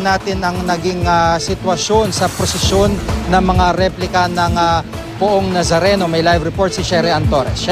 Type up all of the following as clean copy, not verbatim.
natin ang naging sitwasyon sa prosesyon ng mga replika ng Poong Nazareno. May live report si Sherry Antores.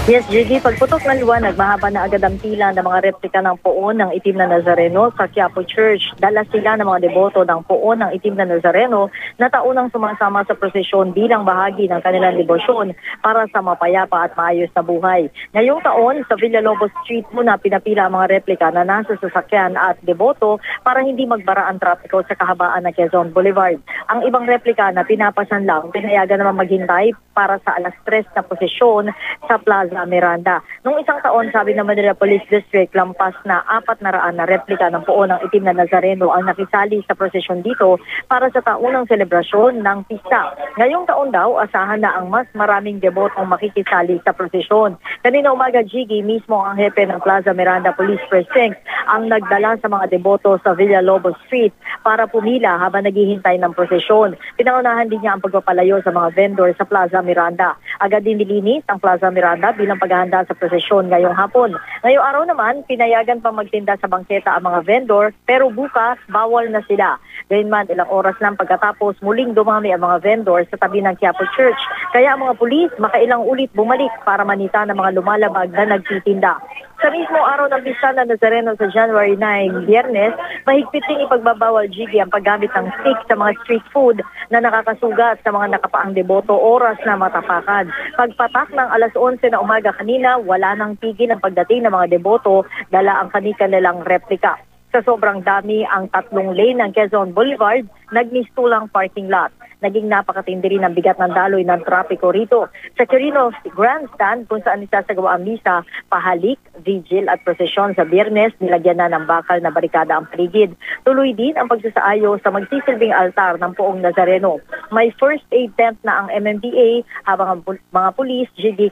Yes, JG, pagputok ng liwanag, mahaba na agad ang pila ng mga replika ng Poon ng Itim na Nazareno sa Quiapo Church. Dala sila ng mga deboto ng Poon ng Itim na Nazareno na taunang sumasama sa prosesyon bilang bahagi ng kanilang debosyon para sa mapayapa at maayos na buhay. Ngayong taon, sa Villalobos Street muna pinapila ang mga replika na nasa sasakyan at deboto para hindi magbara ang trapiko sa kahabaan ng Quezon Boulevard. Ang ibang replika na pinapasan lang, pinayagan naman maghintay para sa alas 3 na prosesyon sa Plaza Miranda. Noong isang taon, sabi ng Manila Police District, lampas na 400 na replika ng Poon ng Itim na Nazareno ang nakisali sa prosesyon dito para sa taunang selebrasyon ng pista. Ngayong taon daw, asahan na ang mas maraming debotong makikisali sa prosesyon. Kanina umaga, Jiggy, mismo ang hepe ng Plaza Miranda Police Precinct ang nagdala sa mga deboto sa Villalobos Street para pumila habang naghihintay ng prosesyon. Pinaunahan din niya ang pagpapalayo sa mga vendor sa Plaza Miranda. Agad din nilinis ang Plaza Miranda bilang paghahanda sa prosesyon ngayong hapon. Ngayong araw naman, pinayagan pa magtinda sa bangketa ang mga vendor, pero bukas, bawal na sila. Gayunman, ilang oras lang pagkatapos, muling dumami ang mga vendor sa tabi ng Quiapo Church. Kaya ang mga pulis, makailang ulit bumalik para manita ng mga lumalabag na nagtitinda. Sa mismo araw ng pista ng Nazareno sa January 9, Biyernes, mahigpit ding ipagbabawal, Gigi, ang paggamit ng stick sa mga street food na nakakasugat sa mga nakapaang deboto oras na matapakan. Pagpatak ng alas 11 na umaga kanina, wala nang tigil ang pagdating ng mga deboto, dala ang kanilang replika. Sa sobrang dami ang 3 lane ng Quezon Boulevard, nagmistulang parking lot. Naging napakatindi rin ang bigat ng daloy ng trapiko rito. Sa Quirino Grandstand, kung saan isasagawa ang misa, pahalik, vigil at prosesyon sa Biyernes, nilagyan na ng bakal na barikada ang paligid. Tuloy din ang pagsasaayo sa magsisilbing altar ng Poong Nazareno. May first aid tent na ang MMDA habang ang mga pulis, GD,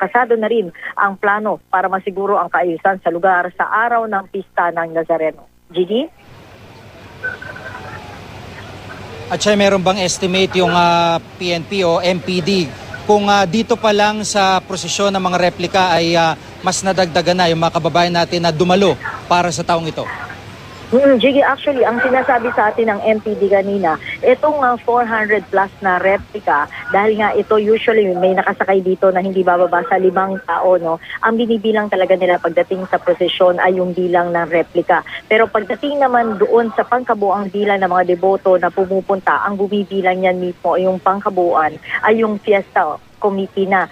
kasado na rin ang plano para masiguro ang kaayusan sa lugar sa araw ng pista ng Nazareno. GD? At siya, meron bang estimate yung PNP o MPD kung dito pa lang sa prosesyon ng mga replika ay mas nadagdagan na yung mga kababayan natin na dumalo para sa taong ito? Jiggy, actually, ang sinasabi sa atin ng MPD kanina, itong 400 plus na replika, dahil nga ito usually may nakasakay dito na hindi bababa sa 5 tao, no? Ang binibilang talaga nila pagdating sa prosesyon ay yung bilang ng replika. Pero pagdating naman doon sa pangkabuang bilang ng mga deboto na pumupunta, ang bumibilang yan mismo, yung pangkabuuan, ay yung fiesta committee na.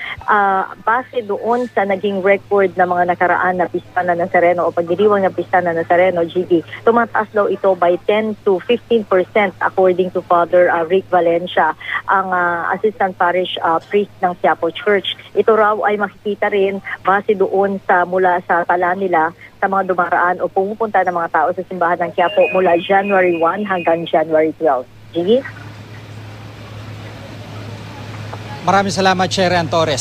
Base doon sa naging record ng mga nakaraan na pista na Nazareno o pagdiriwang ng pista na Nazareno, GD, tumataas daw ito by 10 to 15% according to Father Rick Valencia, ang Assistant Parish Priest ng Quiapo Church. Ito raw ay makikita rin base doon sa mula sa tala nila sa mga dumaraan o pumupunta ng mga tao sa simbahan ng Quiapo mula January 1 hanggang January 12. GD? Maraming salamat, Sherry Antores.